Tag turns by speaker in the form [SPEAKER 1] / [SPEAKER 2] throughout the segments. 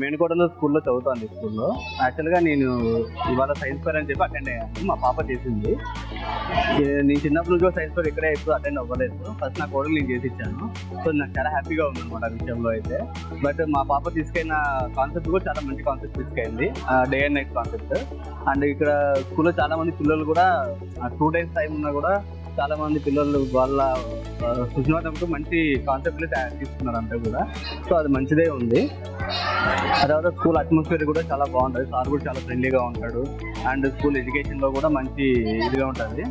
[SPEAKER 1] మేనుకోటలో స్కూల్లో చదువుతాను. స్కూల్లో యాక్చువల్గా నేను ఇవాళ సైన్స్ ఫేర్ అని చెప్పి అటెండ్ అయ్యాను. మా పాప చేసింది. నేను చిన్నప్పటి నుంచి సైన్స్ ఫేర్ ఇక్కడే ఎప్పుడు అటెండ్ అవ్వలేదు. ఫస్ట్ నా కోడలు నేను చేసి ఇచ్చాను. సో నాకు చాలా హ్యాపీగా ఉందన్నమాట ఆ విషయంలో అయితే. బట్ మా పాప తీసుకెళ్ళిన కాన్సెప్ట్ కూడా చాలా మంచి కాన్సెప్ట్ తీసుకెళ్ళింది, day and night concept. And ఇక్కడ స్కూల్లో చాలా మంది పిల్లలు కూడా 2 days టైం ఉన్నా కూడా చాలా మంది పిల్లలు వాళ్ళ సృజనాత్మక మంచి కాన్సెప్ట్లే తీసుకున్నారు అంతా కూడా. సో అది మంచిదే ఉంది. తర్వాత స్కూల్ అట్మాస్ఫియర్ కూడా చాలా బాగుంటుంది. సార్ కూడా చాలా ఫ్రెండ్లీగా ఉంటాడు. అండ్ స్కూల్ ఎడ్యుకేషన్లో కూడా మంచి ఇదిగా ఉంటుంది.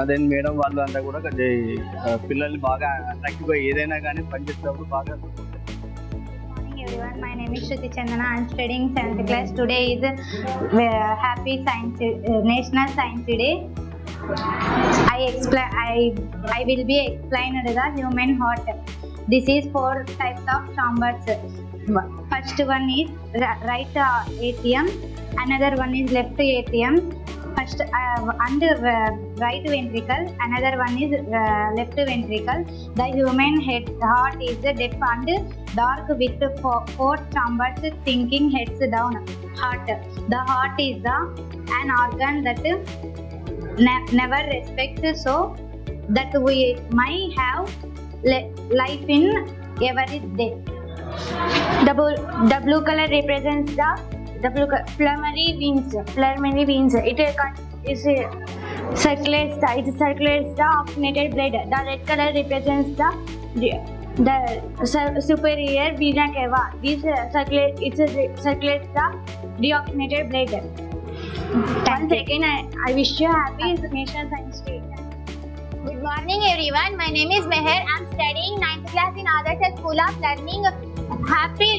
[SPEAKER 1] అదే మేడం వాళ్ళు అంతా కూడా పిల్లల్ని బాగా అట్రాక్టివ్గా ఏదైనా కానీ పనిచేసేటప్పుడు బాగా.
[SPEAKER 2] Everyone, my name is Shruti Chandana. I am studying 7th class. Today is Happy Science National Science Day. I will be explaining the human heart. This is 4 types of chambers. First one is right atrium, another one is left atrium. First under right ventricle, another one is left ventricle. The human heart is deep and dark with 4 chambers sinking heads down. Heart. The heart is an organ that never respects, so that we might have life in every day. The blue color represents the pulmonary veins. It circulates the oxygenated blood. The red color represents the superior vena cava. This circulates the deoxygenated blood. Once again, I wish you happy National Science Day.
[SPEAKER 3] Good morning everyone. My name is Meher. I am studying 9th class in Adarsh School of Learning. Happy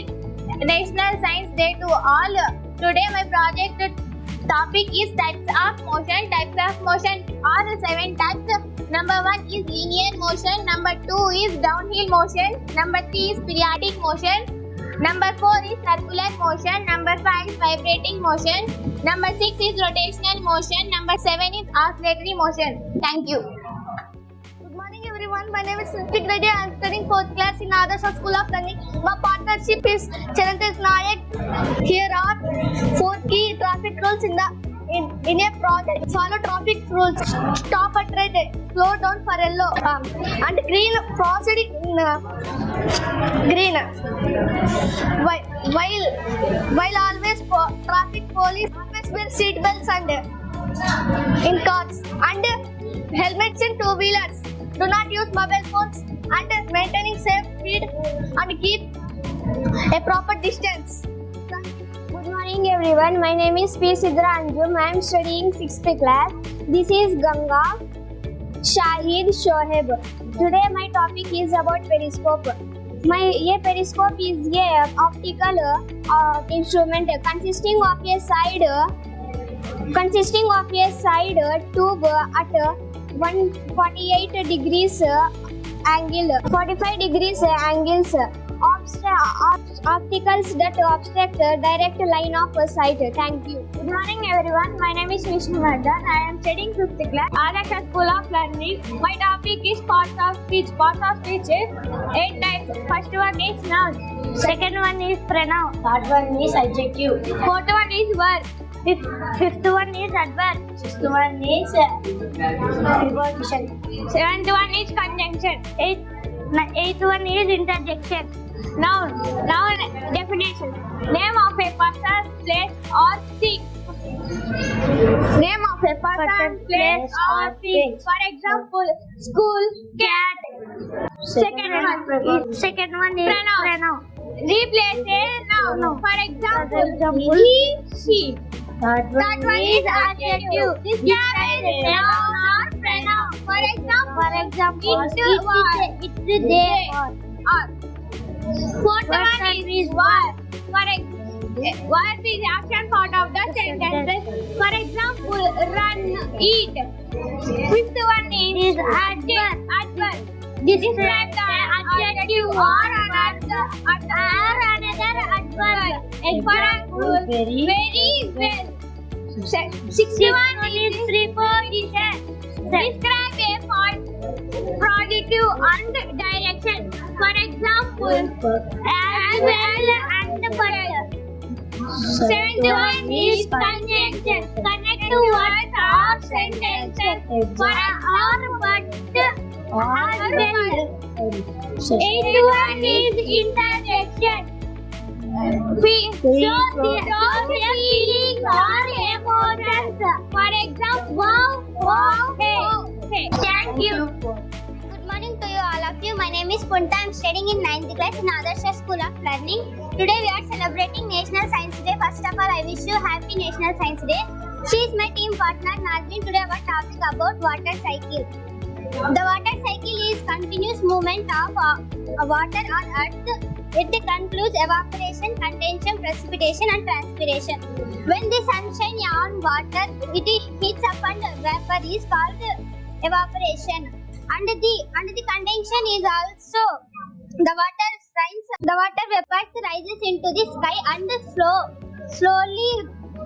[SPEAKER 3] National Science Day to all. Today my project topic is types of motion. Types of motion are 7 types. Number 1 is linear motion. Number 2 is downhill motion. Number 3 is periodic motion. Number 4 is circular motion. Number 5 is vibrating motion. Number 6 is rotational motion. Number 7 is oscillatory motion. Thank you.
[SPEAKER 4] Good morning everyone. My name is Rintik Reddy. I am studying 4th class in Adarsh School of Learning. My partnership is Charantaj Nayak. Here are 4 key traffic rules in a project. Follow traffic rules. Stop at red. Slow down for yellow. And green. Proceed in green. While always traffic police always wear seat belts and in cars and helmets in 2-wheelers. Do not use mobile phones and maintaining safe speed and keep a proper distance.
[SPEAKER 5] Good morning everyone. My name is P. Sidra Anjum. I am studying 6th class. This is Ganga Shahid Shoaib. Today my topic is about periscope. ये periscope is a optical instrument consisting of a side tube at 148 degrees angle, 45 degrees angles, obstacles that obstruct direct line of sight. Thank you.
[SPEAKER 6] Good morning everyone. My name is Vishnu Vardhan. I am studying 5th class. Adarsh School of Learning. My topic is parts of speech. Parts of speech is 8 types. First one is noun. Second one is pronoun. Third one is adjective. Fourth one is verb. Fifth one is adverb. Sixth one is preposition. Seventh one is conjunction. Eighth one is interjection. Noun definition. Name of a person, place or thing. Name of a person, place or thing. For example, school, cat. Second one is pronoun. Replace a noun. For example, he, she. Third one is adjective. Describe a noun or pronoun. For example, it, they, or. Fourth one is verb. Verb is action part of the sentences. For example, run, eat. Fifth one is adverb. Describe the adjective or another adverb. Example, very well. Sixth one is preposition. Describe a positive and direction. For example, as well and
[SPEAKER 5] but 71 is conjunction. Connect to words or sentences for or but as well. 81 is interjection. Show their feelings or emotions. For example, wow, hey. Thank you.
[SPEAKER 3] Good morning to you all of you. My name is Punta. I am studying in 9th class in Adarsha School of Learning. Today we are celebrating National Science Day. First of all, I wish you happy National Science Day. She is my team partner Nazmin. Today our topic about water cycle. The water cycle is continuous movement of water on earth. It concludes evaporation, condensation, precipitation and transpiration. When the sun shines on water, it heats up and vapor is called evaporation. And the condensation is also the water vapors rises into the sky and slowly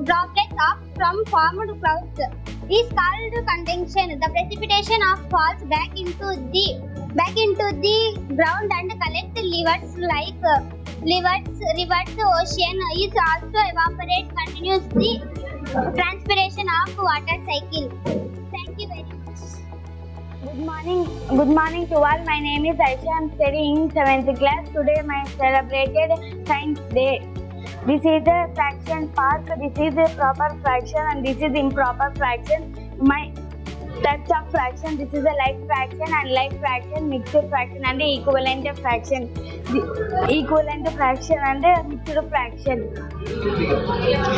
[SPEAKER 3] droplets off from formed clouds is called condensation. The precipitation of falls back into the ground and collect rivers like rivers. Ocean is also evaporate continuously. Transpiration of water cycle. Thank you very much.
[SPEAKER 2] Good morning to all. My name is Aisha. I am studying in 7th class. Today my celebrated Science Day. This is the fraction part. This is the proper fraction and this is improper fraction. My types of fraction. This is a like fraction and like fraction, mixed fraction and the equivalent fraction. The equivalent fraction and the mixed fraction.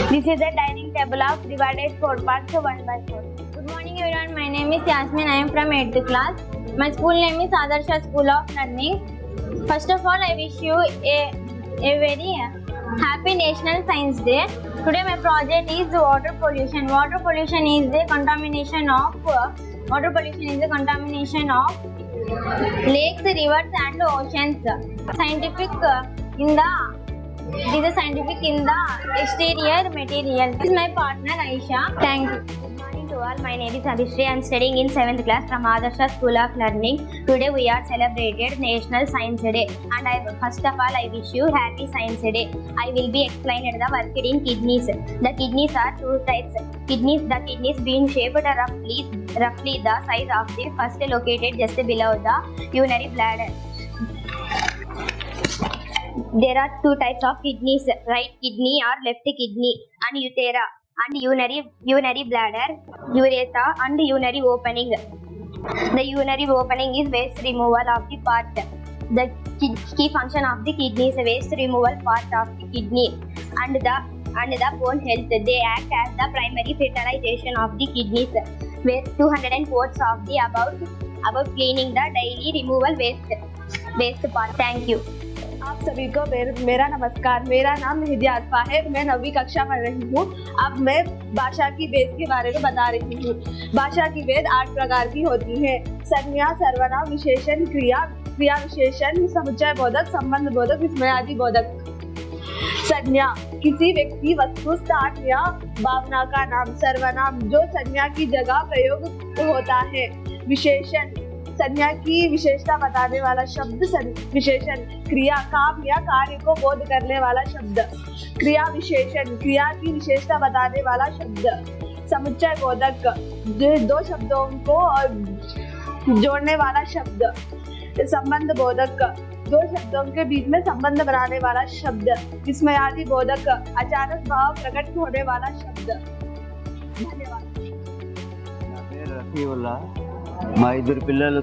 [SPEAKER 2] This is the dining table of divided 4 parts 1 by 4.
[SPEAKER 6] Good morning everyone, my name is Yasmin. I am from 8th class. My school name is Adarsha School of Learning. First of all, I wish you a very happy National Science Day. Today my project is water pollution. Water pollution is the contamination of lakes, rivers and oceans. Scientific in the exterior material. This is my partner Aisha. Thank you.
[SPEAKER 2] To all, my name is Adishri. I am studying in 7th class from Adarsha School of Learning. Today we are celebrated National Science Day and first of all I wish you happy Science Day. I will be explaining the working kidneys. The kidneys are 2 types. The kidneys being shaped roughly the size of the first located just below the urinary bladder. There are 2 types of kidneys, right kidney or left kidney, and urethra and urinary bladder, urethra and urinary opening. The urinary opening is waste removal of the part. The key function of the kidney is waste removal part of the kidney and the bone health. They act as the primary fertilization of the kidneys. Where 200 quotes of the about cleaning the daily removal waste part. Thank you.
[SPEAKER 7] आप सभी को मेरा नमस्कार। मेरा नाम मेहदी आसफा है। मैं 9वीं कक्षा पढ़ रही हूँ। अब मैं भाषा की भेद के बारे में बता रही हूँ। भाषा की भेद 8 प्रकार की होती है। संज्ञा, सर्वनाम, विशेषण, क्रिया विशेषण, समुच्चय बोधक, संबंध बोधक, विस्मयादि बोधक। संज्ञा किसी व्यक्ति, वस्तु, स्थान या भावना का नाम। सर्वनाम जो संज्ञा की जगह प्रयोग होता है। विशेषण संज्ञा की विशेषता बताने वाला शब्द। विशेषण क्रिया, काम या कार्य को बोध करने वाला शब्द। क्रिया विशेषण क्रिया की विशेषता बताने वाला शब्द। समुच्चय बोधक 2 शब्दों को जोड़ने वाला शब्द। संबंध बोधक 2 शब्दों के बीच में संबंध बनाने वाला शब्द। विस्मयादि बोधक अचानक भाव प्रकट होने वाला शब्द। धन्यवाद।
[SPEAKER 1] మా 2 పిల్లలు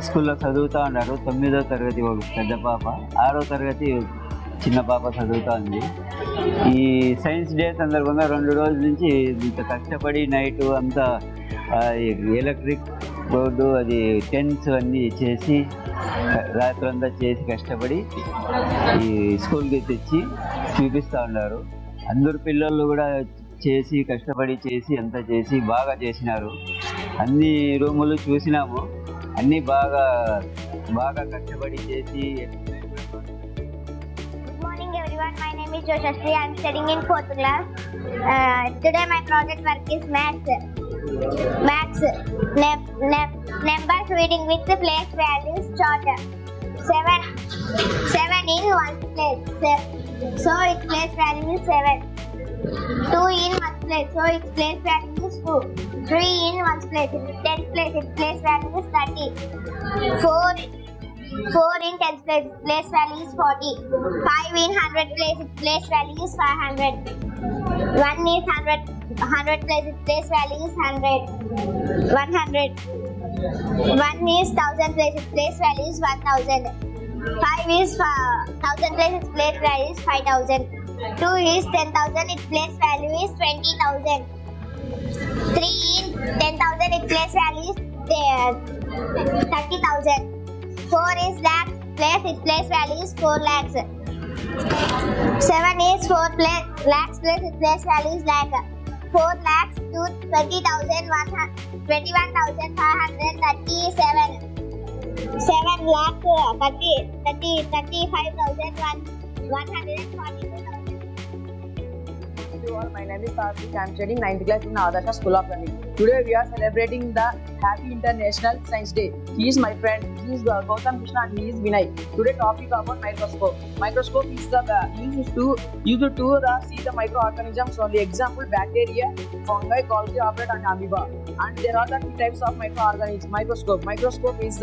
[SPEAKER 1] స్కూల్లో చదువుతూ ఉన్నారు. 9వ తరగతి ఒక పెద్ద పాప, 6వ తరగతి చిన్న పాప చదువుతూ ఉంది. ఈ సైన్స్ డే సందర్భంగా 2 రోజుల నుంచి ఇంత కష్టపడి నైట్ అంతా ఎలక్ట్రిక్ బోర్డు అది టెన్స్ అన్నీ చేసి రాత్రంతా చేసి కష్టపడి ఈ స్కూల్కి తెచ్చి చూపిస్తూ ఉన్నారు. అందరు పిల్లలు కూడా చేసి కష్టపడి చేసి అంతా చేసి బాగా చేసినారు. అన్ని రూములు చూసినాము, అన్నీ బాగా కష్టపడి చేసి.
[SPEAKER 3] Good morning everyone. My name is Joshashri. I am studying in 4th class. Today my project work is maths. Numbers reading with the place values chart.
[SPEAKER 5] 7 in one place. So its place value is 7. 2 in one place. So its place value is 2. 3 in one place. In 10th place, its place value is 30. 4 in 10th place, its place value is 40. 5 in 100 place, its place value is 500. 1 is 100 place, its place value is 100. 100. 1 is 1000 place, its place value is 1000. 5 is 1000 place, its place value is 5000. 2 is 10,000, its place value is 20,000. 3 in 10,000, its place value is 30,000. 4 is lakhs place, its place value is 4 lakhs. 7 is 4 lakhs place, its place value is lakh. 4 lakhs to 20,000, 21,537. 7 lakh 35,000, 142,000.
[SPEAKER 8] Everyone, my name is Karthik. I am studying 9th class in Adarsh School of Learning. Today we are celebrating the Happy International Science Day. He is my friend. He is Gautam Krishna and he is Vinay. Today topic about microscope. Microscope is the used to see the microorganisms. Only example bacteria, fungi, Golgi, operate and amoeba. And there are the two types of microorganisms. Microscope is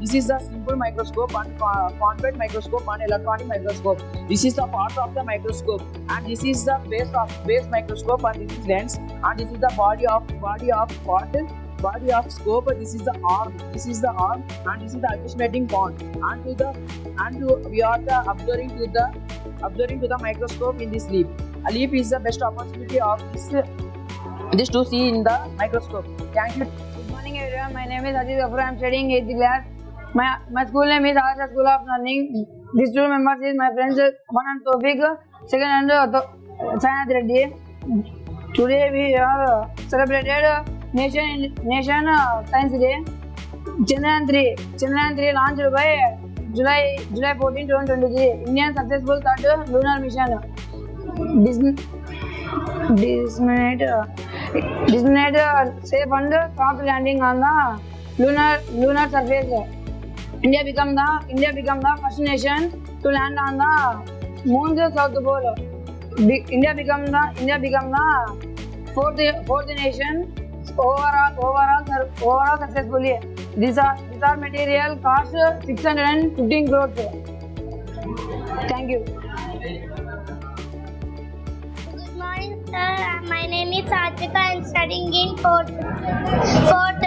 [SPEAKER 8] this is the simple microscope and convex microscope and electronic microscope. This is the part of the microscope and this is the base microscope and this is lens and this is the body of scope. This is the arm and this is the adjustment point and we are the observing to the microscope in this leaf. A leaf is the best opportunity of this to see in the microscope. Thank you.
[SPEAKER 9] Good morning everyone, my name is Ajit Gafur. I am studying 8th class. My school name is Adarsh School of Learning. These two members is my friends one and Tofik, second and Sayanath Reddy. Today we have celebrated Nation Science Day. Chandrayaan 3 launched by July 14, 2023. Indian successful third lunar mission. Disseminate safe and soft landing on the lunar surface. India become the first nation to land on the moon's south pole. India become the fourth nation overall successfully. These are material cost 615 crores. Thank you.
[SPEAKER 5] Good morning, sir. My name is Satvika. I am studying in fourth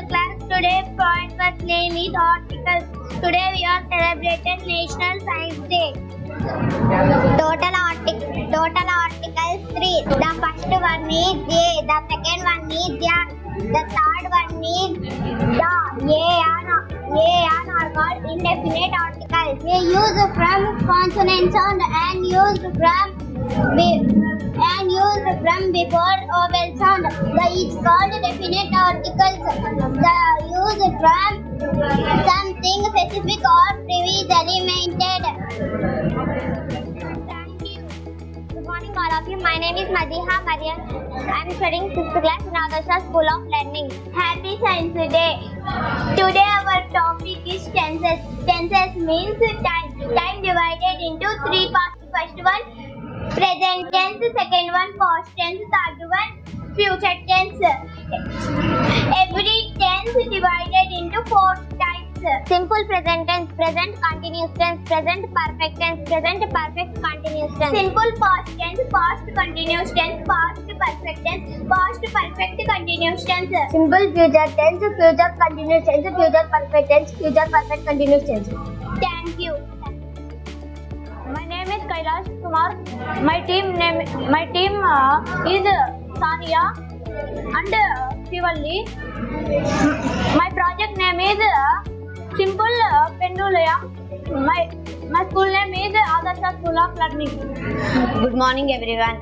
[SPEAKER 5] class. Today, point first name is articles. Today we are celebrating National Science Day. Total articles 3. The first one is A. The second one is Yan. The third one is Da. A and are called indefinite articles. They use from consonant sound and used from before vowel sound. The is called definite articles. The used from something specific or previously maintained. Thank you. Good morning all of you. My name is Madiha Mariam. I am studying 6th class in Adarsh School of Learning. Happy Science Day. Today our topic is tenses. Tenses means time. Time divided into 3 parts. First one present tense, second one past tense, third one future tense. Every tense divided into 4 types. Simple present tense, present continuous tense, present perfect tense, present perfect continuous tense. Simple past tense, past continuous tense, past perfect tense, past perfect continuous tense. Simple future tense, future continuous tense, future perfect tense, future perfect continuous tense. Thank you.
[SPEAKER 6] My name is Kailash Kumar. My team is Sania and Shivalli. My project name is Simple Pendulum. My school name is Adarsh School of Learning.
[SPEAKER 2] Good morning everyone.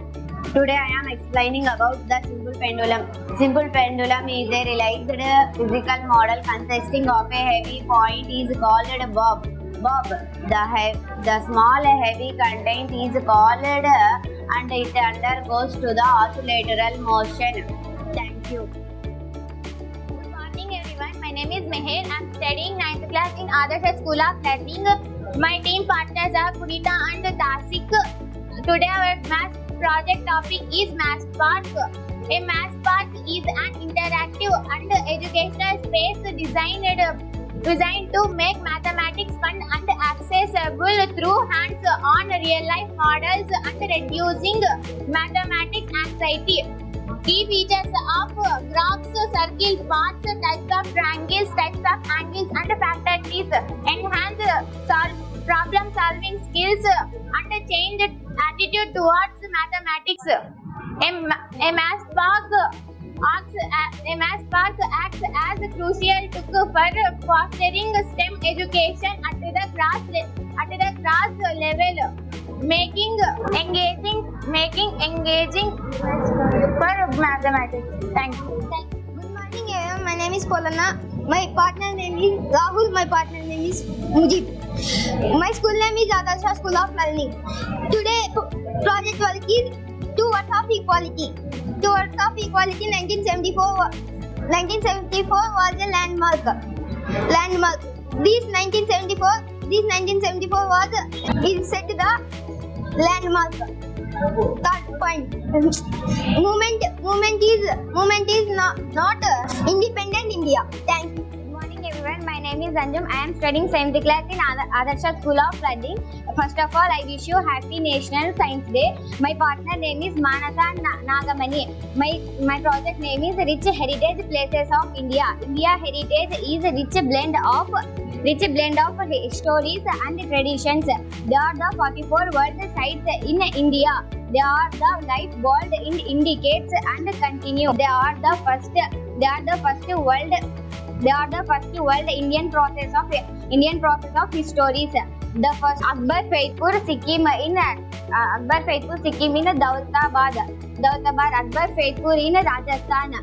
[SPEAKER 2] Today I am explaining about the simple pendulum. Simple pendulum is a realized physical model consisting of a heavy point is called bob. The small heavy content is called and it undergoes to the oscillatorial motion. Thank you.
[SPEAKER 3] Good morning everyone. My name is Meher. I am studying 9th class in Adarsh School of Learning. My team partners are Purita and Tasik. Today our math project topic is Math Park. A math park is an interactive and educational space designed to make mathematics fun and accessible through hands-on real-life models and reducing mathematics anxiety. Key features of graphs, circles, paths, types of triangles, types of angles, and factorities enhance problem-solving skills and change attitude towards mathematics. A math park acts as a crucial tool for fostering STEM education at the class level, making engaging for mathematics. Thank you.
[SPEAKER 4] Good morning everyone, my name is Polana. My partner name is Rahul, my partner name is Mujib. My school name is Adarsh School of Learning. Today project work is Two Words of Equality. Two Words of Equality 1974 was a landmark. This 1974 was set the landmark. Third point. Movement is not independent India. Thank you.
[SPEAKER 2] Good morning everyone, my name is Anjum. I am studying 7th class in Adarsh School of Learning. First of all, I wish you happy National Science Day. My partner name is Manasa Nagamani. My project name is Rich Heritage Places of India. India heritage is a rich blend of stories and traditions. There are the 44 world sites in India. They are the life bold in indicates and continue. They are the first world Indian process of histories. The first Akbar Faithpur Sikkim in Daulatabad, Akbar Faithpur in Rajasthan,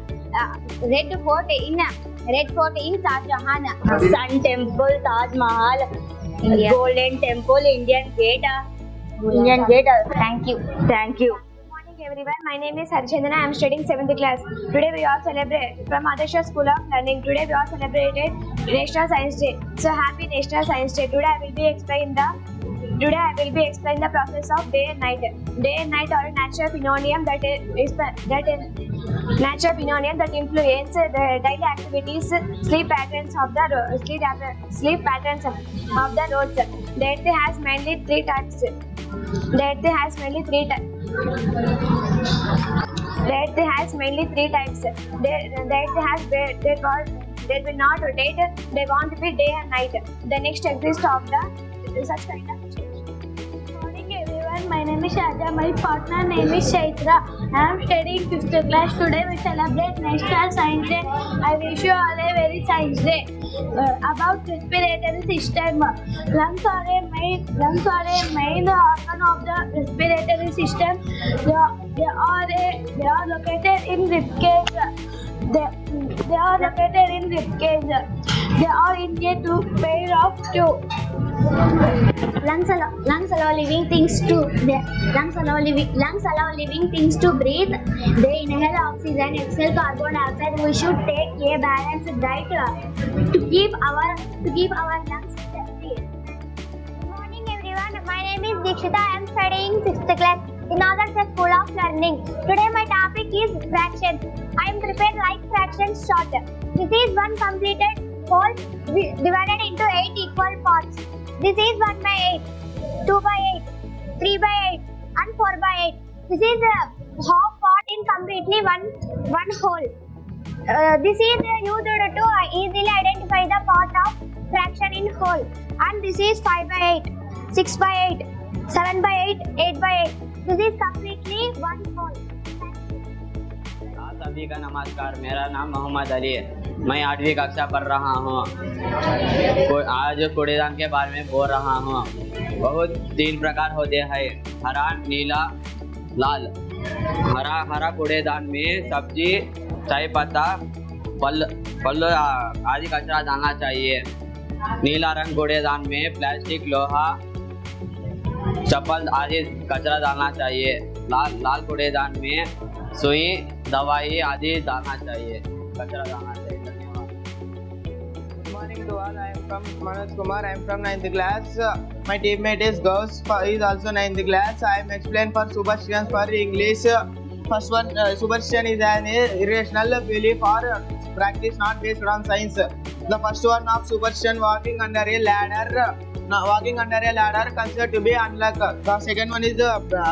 [SPEAKER 2] Red Fort in Shahjahan,
[SPEAKER 6] Sun Temple, Taj Mahal, Golden Temple, Indian Gate.
[SPEAKER 2] Thank you.
[SPEAKER 6] Good morning everyone, my name is Harchandana. I am studying 7th class. Today we all celebrate from Adarsh School of Learning. Today we all celebrated National Science Day. So happy National Science Day. Today I will be explaining the process of day and night. Day and night are a natural phenomenon that influence the daily activities, sleep patterns of the roads. The earth has mainly three types. The earth has mainly three types. They will not rotate. They won't be day and night. The next exists of the such kind of change.
[SPEAKER 10] Good morning everyone, my name is Shaja. My partner name is Chaitra. I am studying 5th class. Today we celebrate National Science Day. I wish you all a very Science Day. About respiratory system. Lungs are a main organ of the respiratory system. They are located in rib cage. They are located in rib cage. They are in a pair of two.
[SPEAKER 2] Lungs allow living things to breathe. They inhale oxygen, exhale carbon dioxide. We should take a balanced diet to keep our lungs healthy.
[SPEAKER 3] Good morning everyone, my name is Dikshita. I am studying 6th class in Adarsh School of Learning. Today my topic is fractions. I am prepared like fractions short. This is one completed whole divided into 8 equal parts. This is 1 by 8, 2 by 8, 3 by 8 and 4 by 8. This is a half part in completely one whole. This is used to easily identify the part of fraction in whole. And this is 5 by 8, 6 by 8, 7 by 8, 8 by 8. This is completely one whole.
[SPEAKER 11] सभी का नमस्कार। मेरा नाम मोहम्मद अली है। मैं 8वीं कक्षा पढ़ रहा हूँ। आज कूड़ेदान के बारे में बोल रहा हूँ। बहुत 3 प्रकार होते हैं, हरा, नीला, लाल। हरा कूड़ेदान में सब्जी, चाय पत्ता, फल आदि कचरा डालना चाहिए। नीला रंग कूड़ेदान में प्लास्टिक, लोहा, चप्पल आदि कचरा डालना चाहिए। लाल कूड़ेदान में सुई, दवाई आदि डालना चाहिए, कचरा डालना चाहिए। धन्यवाद।
[SPEAKER 8] Good morning to all. I am
[SPEAKER 12] from Manoj Kumar. I am from 9th class. My teammate is Gauss. He is also 9th class. I am explain for superstitions for English. First one, superstition is an irrational belief or practice not based on science. The first one of superstition, walking under a ladder. Walking under a ladder considered to be unluck. The second one is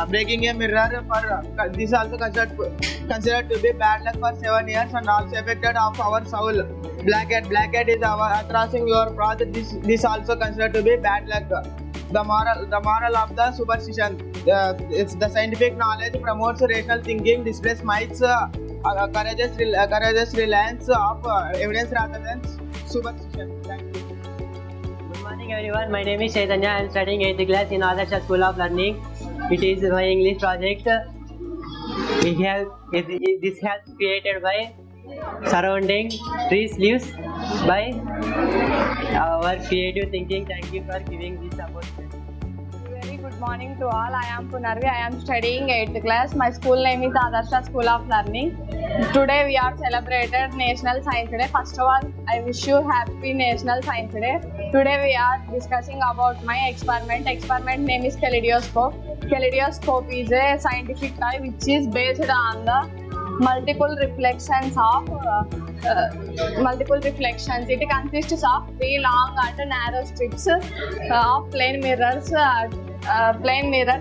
[SPEAKER 12] breaking a mirror. For this also considered to be bad luck for 7 years and also affected of our soul. Black cat is crossing your path. This also considered to be bad luck. The moral of the superstition. It's the scientific knowledge promotes rational thinking, displays myths, courageous reliance of evidence rather than superstition. Thank you.
[SPEAKER 13] Good morning everyone, my name is Chaitanya. I am studying 8th class in Adarsh School of Learning. It is my English project. This has created by surrounding trees, leaves by our creative thinking. Thank you for giving this opportunity.
[SPEAKER 7] Very good morning to all. I am Punarvi. I am studying 8th class. My school name is Adarsh School of Learning. Today we are celebrated National Science Day. First of all, I wish you happy National Science Day. Today we are discussing about my experiment. Experiment name is kaleidoscope. Kaleidoscope is a scientific toy which is based on the multiple reflections. It consists of 3 long and narrow strips of plane mirrors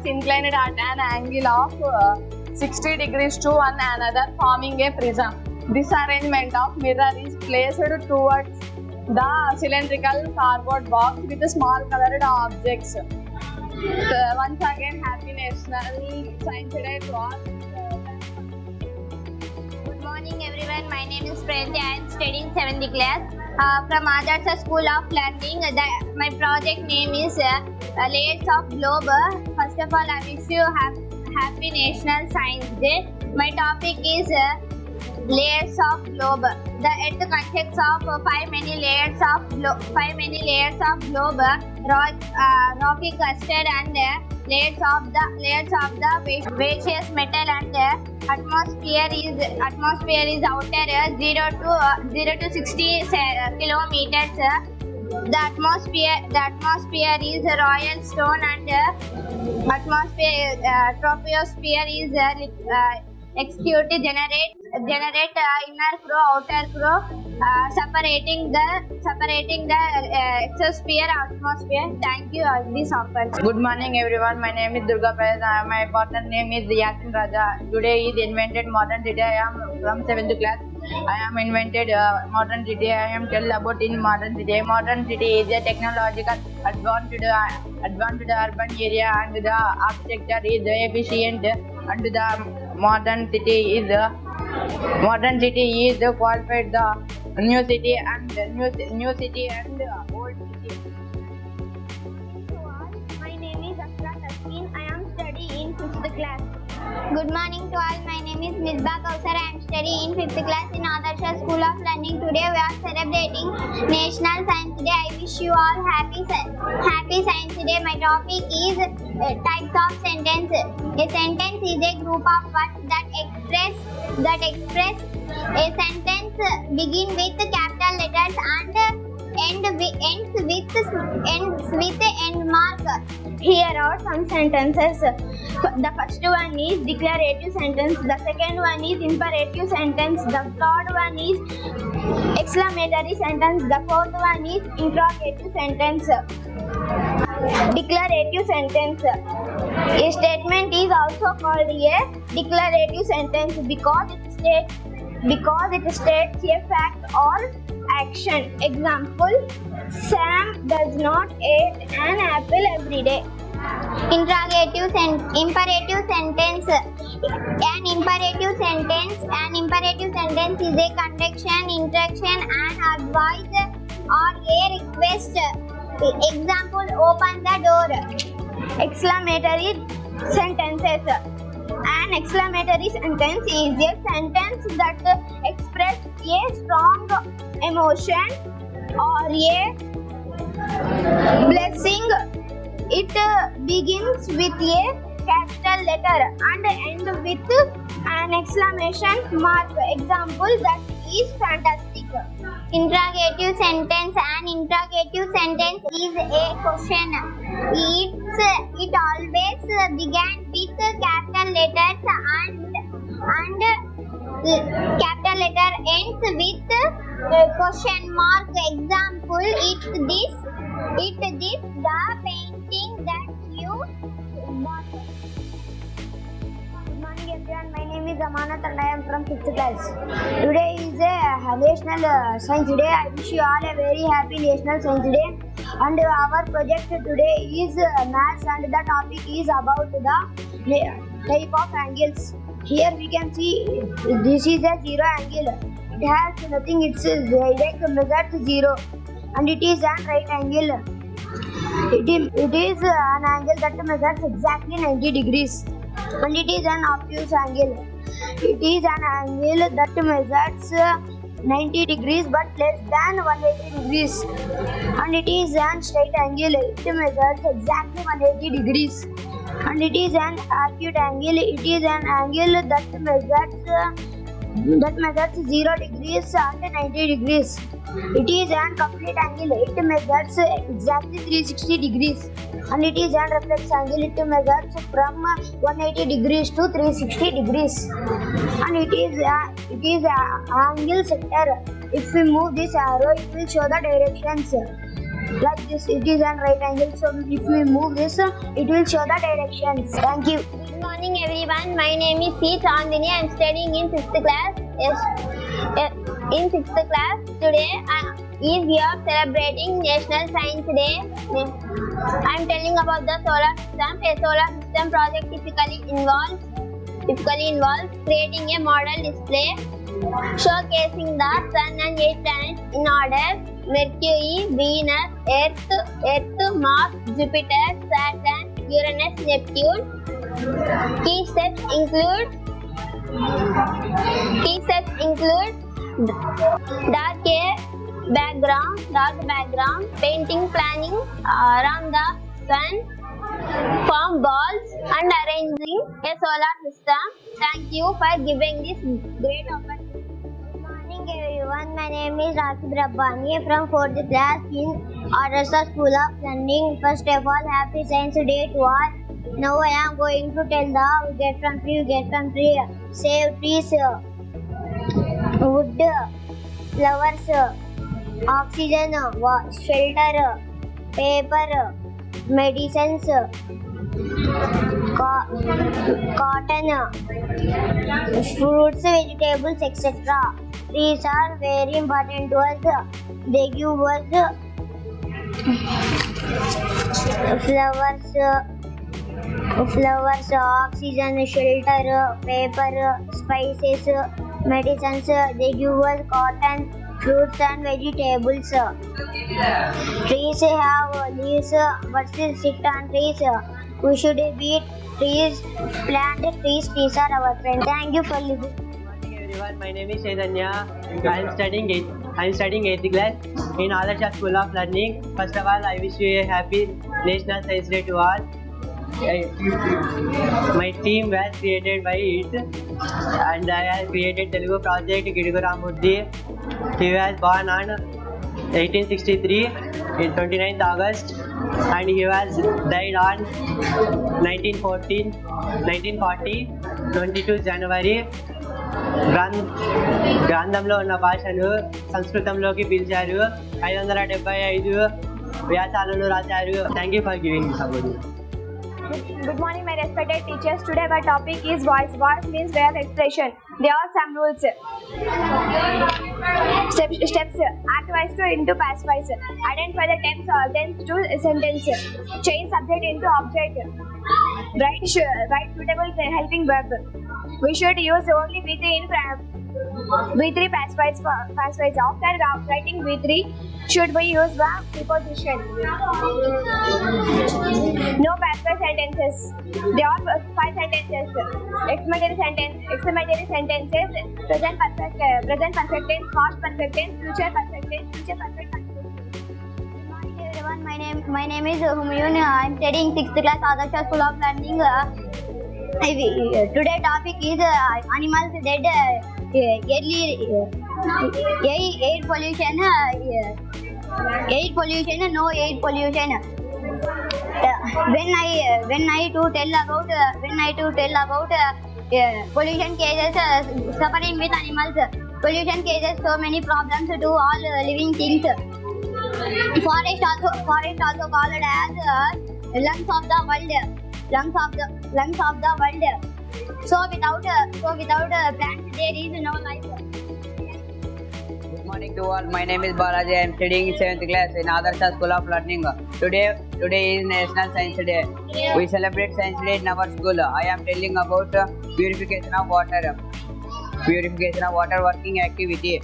[SPEAKER 7] inclined at an angle of 60 degrees to one another, forming a prism. This arrangement of mirror is placed towards the cylindrical cardboard box with small colored objects. Once again, happy National Science Day to all.
[SPEAKER 3] Good morning everyone, my name is Priyanti. I am studying 7th class from Adarsh School of Learning. My project name is Layers of Globe. First of all, I wish you happy National Science Day. My topic is layers of globe. The earth consists of 5 many layers of globe, rocky crusted and layers of the gaseous metal, and atmosphere is outer 0 to 60 kilometers. The atmosphere is royal stone, and troposphere is execute generate inner crow, outer crow, separating the exosphere, atmosphere. Thank you all this opportunity.
[SPEAKER 9] Good morning everyone, my name is Durga Prasad. My partner name is Yasin Raja. Today is invented modern city. I am from 7th class. I am invented modern city. I am tell about in modern city. Modern city is a technological advanced urban area, and the architecture is efficient, and the modern city is qualified the new city and old city.
[SPEAKER 5] My name is Akra Tasmin. I am studying in 5th class.
[SPEAKER 3] Good morning to all. My name is Misbah Kausar. I am studying in 5th class in Adarsh School of Learning. Today we are celebrating National Science Day. I wish you all happy Science Day. My topic is types of sentence. A sentence is a group of words that express a sentence begin with capital letters and ends with end mark.
[SPEAKER 5] Here are some sentences. The first one is declarative sentence. The second one is imperative sentence. The third one is exclamatory sentence. The fourth one is interrogative sentence. Declarative sentence. A statement is also called a declarative sentence because it states a fact or action. Example: Sam does not eat an apple every day.
[SPEAKER 3] Imperative sentence. An imperative sentence is a condition, instruction, and advice or a request. Example: open the door. Exclamatory sentences. An exclamatory sentence is a sentence that expresses a strong emotion or a blessing. It begins with a capital letter and ends with an exclamation mark. Example: that is fantastic. Interrogative sentence. An interrogative sentence is a question. It always began with capital letters and capital letter ends with question mark. Example: it this the painting that you bought.
[SPEAKER 5] Good morning everyone, my name is Amanat and I am from 5th class. Today is a National Science Day. I wish you all a very happy National Science Day. And our project today is maths and the topic is about the type of angles. Here we can see this is a zero angle. It has nothing, it's direct measures zero and it is an right angle. It is an angle that measures exactly 90 degrees. And it is an obtuse angle. It is an angle that measures 90 degrees but less than 180 degrees. And it is an straight angle. It measures exactly 180 degrees. And it is an acute angle. It is an angle that measures 0 degrees and 90 degrees. It is an complete angle. It measures exactly 360 degrees. And it is an reflex angle. It measures from 180 degrees to 360 degrees. And it is an angle sector. If we move this arrow, it will show the directions. Like this, it is an right angle. So if we move this, it will show the directions. Thank you.
[SPEAKER 3] Good morning everyone. My name is C. Chandini. I am studying in 5th class. In 6th class. Today is we are celebrating National Science Day. I am telling about the solar system. A solar system project typically involves creating a model display showcasing the sun and 8 planets in order: Mercury, Venus, Earth, Mars, Jupiter, Saturn, Uranus, Neptune. Key steps include dark background, painting, planning around the sun, form balls and arranging a solar system. Thank you for giving this great opportunity.
[SPEAKER 5] Good morning everyone, my name is Rakib Rabbani from 4th class in Adarsa School of Learning. First of all, happy Science Day to all. Now I am going to tell the we get from tree, save trees, wood, flowers, oxygen, shelter, paper, medicines, cotton, fruits, vegetables, etc. Trees are very important to us. They give us flowers, oxygen, shelter, paper, spices, medicines. They give us cotton, fruits and vegetables. Trees have leaves, but still sit on trees. We should be trees, plant trees. Trees are our friends. Thank you for listening.
[SPEAKER 13] Good morning everyone. My name is Chaitanya. I am studying 8th class in Adarsa School of Learning. First of all, I wish you a happy National Science Day to all. My team was created by it, and I have created Telugu project Gidugu Ramurthy. He was born on 1863 in 29th August, and he was died on 1940 22 January. గ్రంథంలో ఉన్న భాషను సంస్కృతంలోకి పిలిచారు. 575 వ్యాసాలను రాశారు. Thank you for giving this award.
[SPEAKER 7] Good morning, my respected teachers. Today our topic is voice. Voice means way of expression. There are some rules. Steps: act wise to into past wise. Identify the tense to sentence. Change subject into object. Write suitable helping verb. We should use only V3 in V3 past wise. After writing V3, should we use the preposition? No past wise sentences. There are 5 sentences. Exclamatory sentences, present perfect tense, past perfect tense, future perfect tense, future perfect continuous.
[SPEAKER 5] Good morning everyone, my name is Humayun. I am studying 6th class Adarsa School of Learning. Today topic is animals dead
[SPEAKER 2] air pollution, no air pollution. When I to tell about pollution cases, suffering with animals, pollution cases so many problems to all living things. Forest also called as lungs of the world. So without plants there is no life.
[SPEAKER 11] Good morning to all. My name is Balaji. I am studying in 7th class in Adarsh School of Learning. Today is National Science Day. We celebrate Science Day in our school. I am telling about purification of water working activity.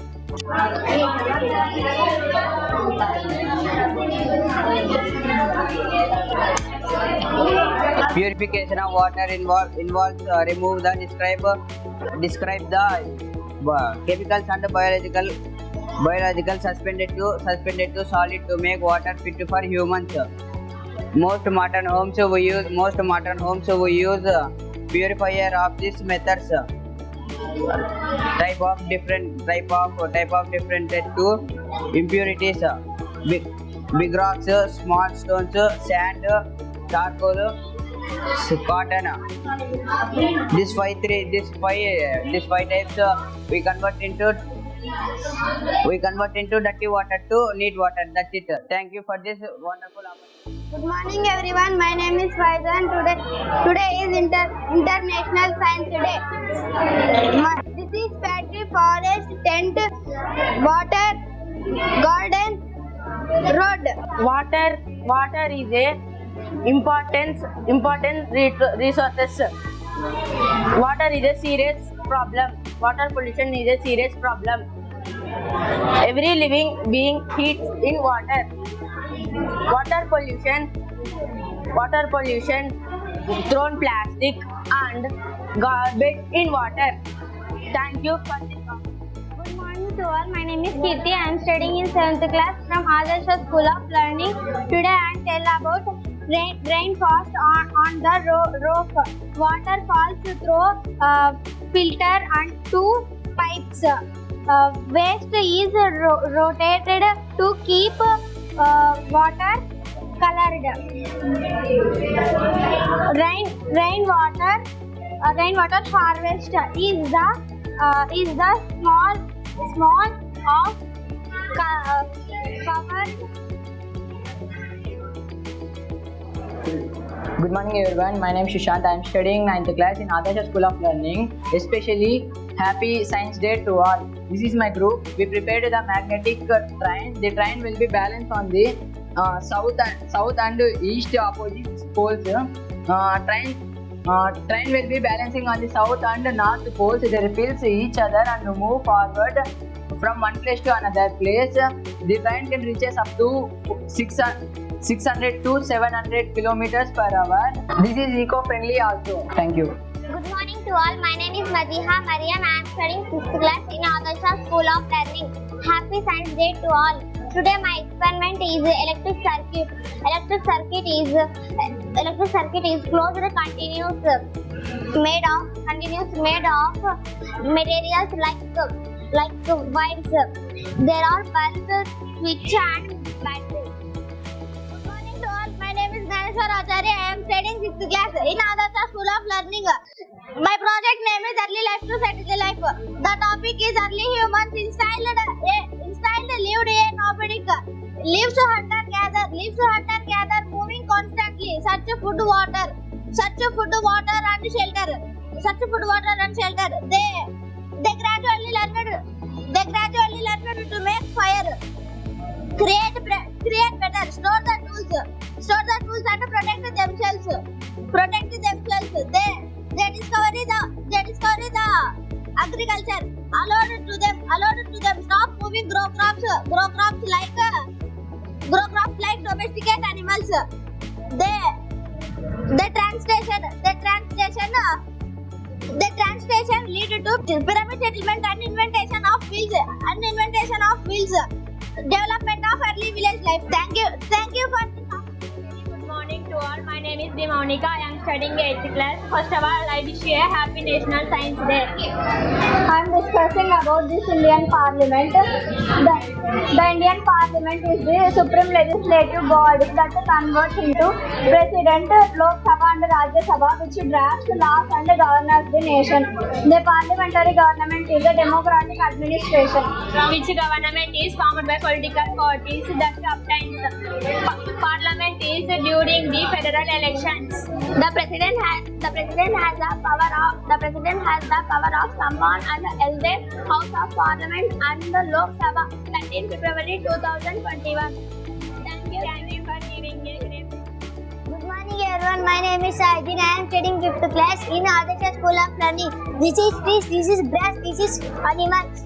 [SPEAKER 11] Purification of water involves remove the describe the chemicals and biological suspended to solid to make water fit for humans. Most modern homes we use purifier of these methods. Type of different to impurities. Big rocks, small stones, sand, charcoal, cotton. These five types we convert into dirty water to neat water. That's it. Thank you for this wonderful opportunity.
[SPEAKER 2] Good morning everyone. My name is Faizan. Today is International Science Day. This is factory, forest, tent, water, garden, road.
[SPEAKER 7] Water is a important resources. Water is a serious problem. Water pollution is a serious problem. Every living being eats in water. Water pollution, thrown plastic and garbage in water. Thank you for this.
[SPEAKER 2] Good morning to all. My name is Kirti. I am studying in 7th class from Adarsh School of Learning. Today I am tell about rain falls on the roof. Water falls through filter and two pipes. Waste is rotated to keep water colored. Rainwater harvest is the small of covered.
[SPEAKER 8] Good morning everyone. My name is Shishant. I am studying 9th class in Adarsh School of Learning. Especially happy Science Day to all. This is my group. We prepared the magnetic train. The train will be balanced on the south and east opposite poles. Train will be balancing on the south and north poles. They repels each other and move forward from one place to another place. The train can reaches up to 600 to 700 kilometers per hour. This is eco-friendly also. Thank you.
[SPEAKER 3] Good morning to all. My name is Madiha Mariam. I am studying 5th class in Adarsh School of Learning. Happy Science Day to all. Today my experiment is electric circuit. Electric circuit is closed continuous made of materials like wires. There are bulbs, switch and battery. Good morning to all. My name is Ganeshwar Acharya. I am studying 6th class in Adarsh School of Learning. My project name is Early Life to Settle Life. The topic is early humans instilled lived a nomadic. Lives to hunt and gather, moving constantly, search food, water and shelter. They gradually learned to make fire, create better, store the tools and protect themselves. They discover the agriculture allowed to them stop moving grow crops like domesticate animals. The translation lead to pyramid settlement and invention of wheels, development of early village life. Thank you for this.
[SPEAKER 6] Good morning to all. My name is Monica. I am studying 8th class. First of all, I wish you a happy National Science Day.
[SPEAKER 5] I am discussing about this Indian Parliament. The Indian Parliament is the supreme legislative body that converts into President, Lok Sabha and Rajya Sabha, which drafts laws and governs the nation. The parliamentary government is a democratic administration.
[SPEAKER 6] Which government is formed by political parties that obtains. Parliament is during the federal elections.
[SPEAKER 5] The president has the power of summon and elect House of Parliament and the Lok Sabha 13 February 2021.
[SPEAKER 6] Thank you for giving me a great.
[SPEAKER 4] Good morning everyone, my name is Sajin. I am studying 5th class in Adarsh School of Learning. This is trees, this is grass, this is animals.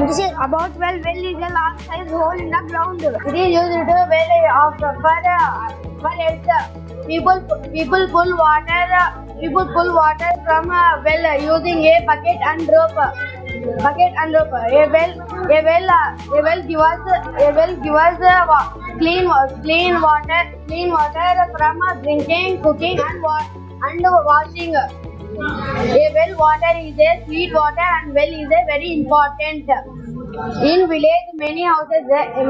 [SPEAKER 4] This is
[SPEAKER 5] About well is a large size hole in the ground. It is used to well for health. People pull water from a well using a bucket and rope. A well gives us clean water from drinking, cooking and washing. A well water is a sweet water and well is a very important. In village, many houses then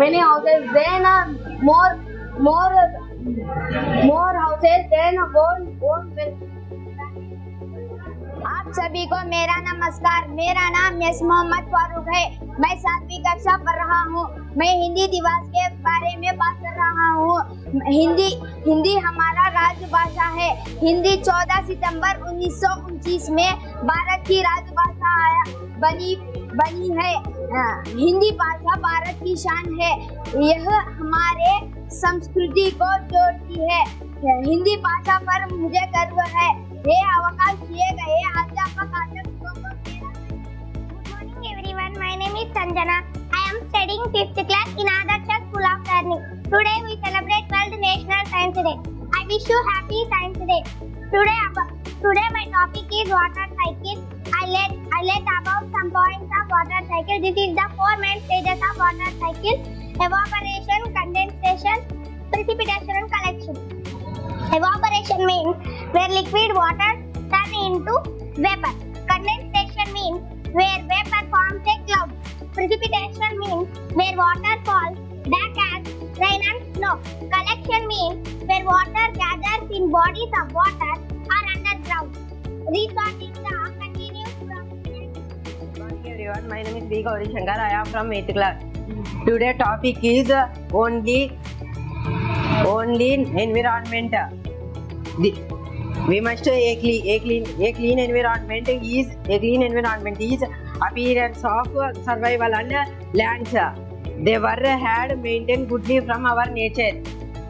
[SPEAKER 5] more houses than own well.
[SPEAKER 4] आप सभी को मेरा नमस्कार। मेरा नाम yes Mohammad Farooq है। मैं 7वीं कक्षा पढ़ रहा हूँ। मैं हिंदी दिवस के बारे में बात कर रहा हूँ। हिंदी हमारा राजभाषा है। हिंदी 14 सितंबर 1929 में भारत की राजभाषा बनी है। हिंदी भाषा भारत की शान है। यह हमारे संस्कृति को जोड़ती है। हिंदी भाषा पर मुझे गर्व है। ये अवकाश दिए गए अध्यापक को
[SPEAKER 3] Good morning everyone, my name is Sanjana. I am studying 5th class in Adarsh School of Learning. Today we celebrate World National Science Day. I wish you happy Science Day. Today my topic is water cycle. I let about some points of water cycle. This is the 4 main stages of water cycle: evaporation, condensation, precipitation and collection. Evaporation means where liquid water turn into vapor. Condensation means where vapor forms a cloud. Precipitation means where water falls back as rain and snow. Collection means where water gathers in bodies of water or underground. Restarting the continuous process.
[SPEAKER 13] Good morning everyone, my name is B. Gauri Shankar. I am from 8th class. Today topic is only environment. We must a clean environment is appearance of survival and lands. They were had maintained goodly from our nature.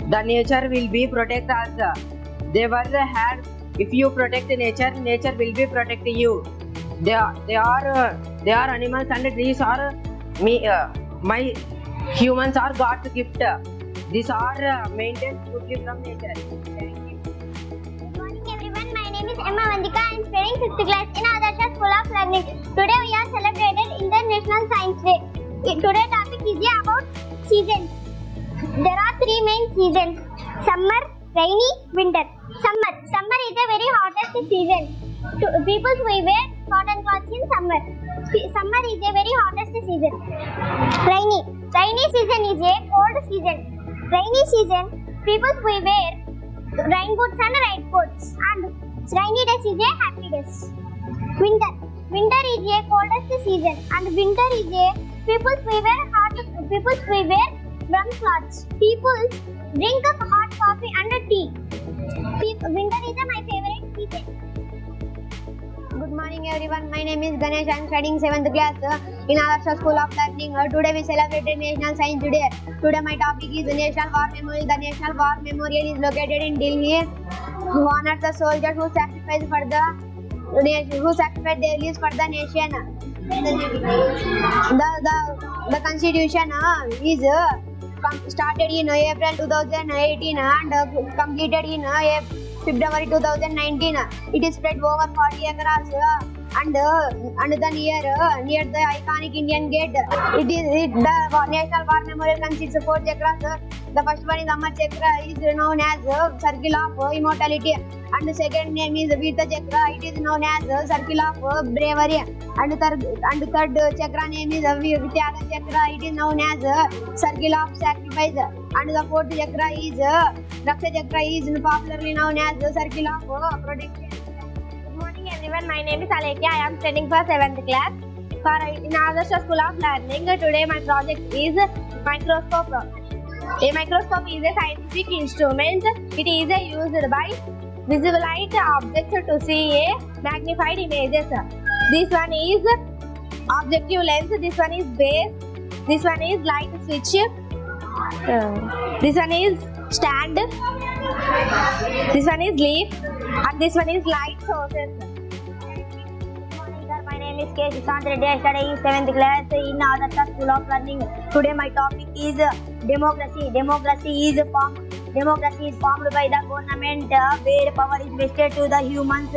[SPEAKER 13] The nature will be protect us. They were had if you protect nature, nature will be protect you. They are animals and trees are my humans are God's gift. These are maintained goodly from nature. Thank you.
[SPEAKER 3] Good morning everyone, my name is Emma Vandika. I am studying 5th class in Adarsh School of Learning. Today we are celebrating International Science Day. Today's topic is about seasons. There are 3 main seasons: summer, rainy, winter. Summer is a very hottest season. People we wear cotton clothes in summer. Summer is a very hottest season. Rainy season is a cold season. Rainy season, people we wear rain boots and raincoats, and rainy days is a happy days. Winter is a coldest season, and winter is a people we wear warm clothes. People drink hot coffee and tea. Winter is my favorite season.
[SPEAKER 4] Good morning everyone, my name is Ganesh. I am studying 7th class in Adarsh School of Learning. Today we celebrated National Science Day. Today my topic is the National War Memorial. The National War Memorial is located in Delhi. Who honors the soldiers who sacrificed their lives for the nation. The Constitution is started in April 2018 and completed in February 2019. It is spread over 40 acres.
[SPEAKER 5] and the near the iconic Indian Gate. The National War Memorial consists of 4 chakras. The first one is Amar Chakra, is known as Circle of Immortality, and the second name is Virta Chakra. It is known as Circle of Bravery, and third chakra name is Vityaga Chakra. It is known as Circle of Sacrifice, and the fourth chakra is Raksha Chakra, is popularly known as Circle of Protection.
[SPEAKER 6] Good morning everyone, my name is Alekia. I am studying for 7th class in Adarsh School of Learning. Today my project is microscope. A microscope is a scientific instrument. It is used by visible light objects to see a magnified images. This one is objective lens, this one is base, this one is light switch, this one is stand, this one is leaf, and this one is light sources.
[SPEAKER 10] My name is K. Sushant Reddy. I study in 7th class in Adarsh School of Learning. Today my topic is democracy. Democracy is formed by the government where power is vested to the humans,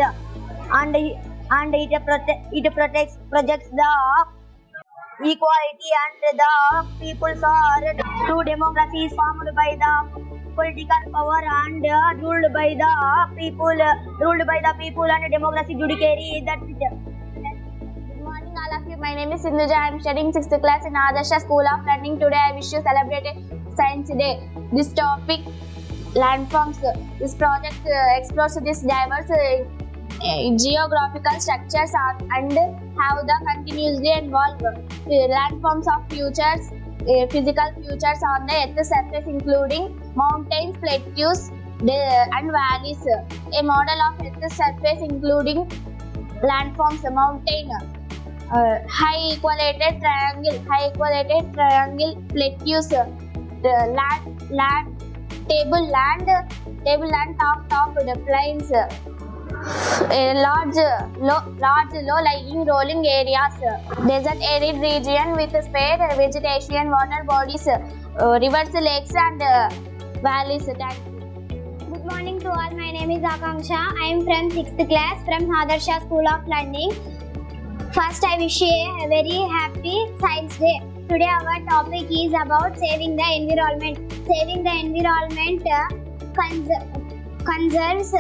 [SPEAKER 10] and it projects the equality and the peoples are. True democracy is formed by the political power and ruled by the people, and democracy judiciary. That's it.
[SPEAKER 3] Good morning all of you. My name is Sindhuja. I am studying 6th class in Adarsh School of Learning. Today I wish to celebrate Science Day. This topic, landforms. This project explores these diverse geographical structures and how the continuously evolve. Landforms of futures, physical features on the Earth's surface, including mountains, plateaus, and valleys. A model of Earth's surface including landforms, mountain, high equalated triangle, plateaus, table land, top, the plains, large low-lying rolling areas, desert arid region with spare vegetation, water bodies, rivers, lakes, and valleys. Thank you.
[SPEAKER 10] Good morning to all. My name is Akanksha. I am from 6th class from Adarsh School of Learning. First, I wish you a very happy Science Day. Today, our topic is about saving the environment. Saving the environment conserves,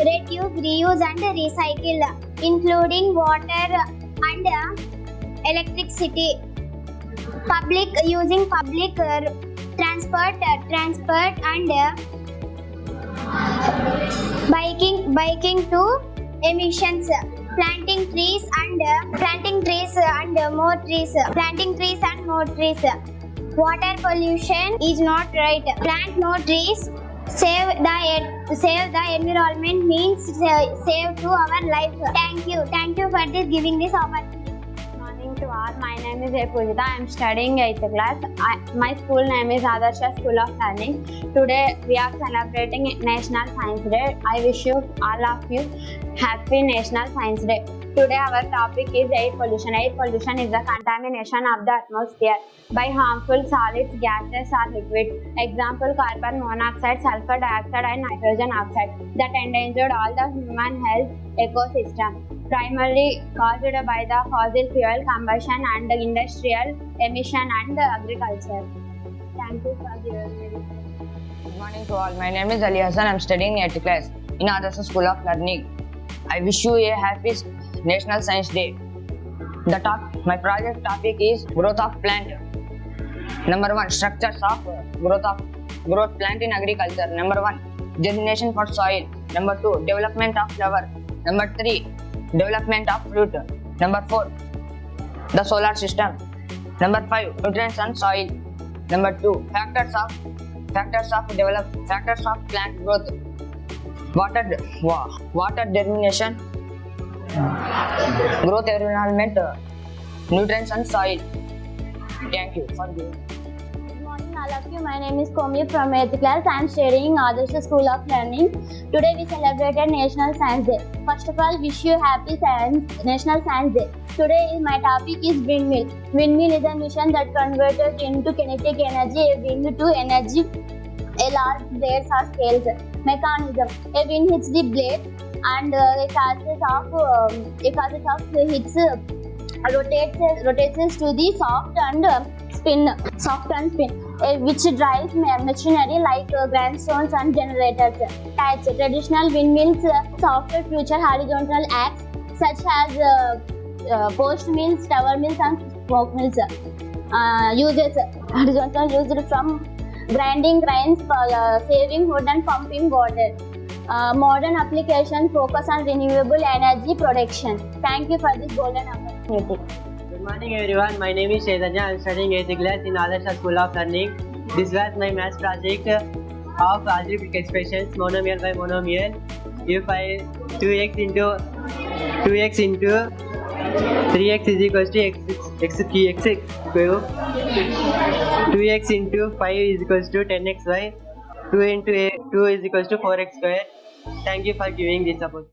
[SPEAKER 10] reduce, reuse, and recycle, including water and electricity. Using public transport and biking to emissions. Planting trees and more trees. Water pollution is not right. Plant more trees. Save the environment means save to our life. Thank you for giving this opportunity.
[SPEAKER 6] Morning to all. My name is Pujita. I am studying 8th class. My school name is Adarsh School of Learning. Today we are celebrating National Science Day. I wish you all of you happy National Science Day. Today our topic is air pollution. Air pollution is the contamination of the atmosphere by harmful solids, gases or liquids. Example, carbon monoxide, sulfur dioxide and nitrogen oxide that endangered all the human health ecosystem. Primarily caused by the fossil fuel combustion and industrial emission and agriculture. Thank you for giving me this.
[SPEAKER 9] Good morning to all. My name is Ali Hassan. I am studying 8th class in Adarsh School of Learning. I wish you a happy National Science Day. My project topic is growth of plant. Number 1, structures of growth plant in agriculture. Number 1, germination for soil. Number 2, development of flower. Number 3, development of fruit. Number 4, the solar system. Number 5, nutrients and soil. Number 2, factors of plant growth. Water germination, growth environment, nutrients and soil. Thank you for giving.
[SPEAKER 3] Good morning all of you. My name is Komi from 8th class. I am studying Adarsh School of Learning. Today we celebrated National Science Day. First of all, wish you happy National Science Day. Today my topic is windmill. Windmill is a machine that converted into kinetic energy a wind to energy a large blades or scales. Mechanism. A wind hits the blades
[SPEAKER 5] and it causes of hits rotates to the soft and spin, which drives machinery like grindstones and generators. Types: traditional windmills, softer future horizontal acts such as post mills, tower mills, and smoke mills. Uses: horizontal used from grinding grains, saving wood and pumping water. Modern application focus on renewable energy production. Thank you for this golden opportunity.
[SPEAKER 13] Good morning everyone, my name is Chaitanya. I am studying 8th class in Adarsh School of Learning. This was my maths project of algebraic expressions, monomial by monomial. If I 2x into 3x is equals to x cube. 2x into 5 is equals to 10xy. 2 into 2 is equals to 4x square. Thank you for giving this support.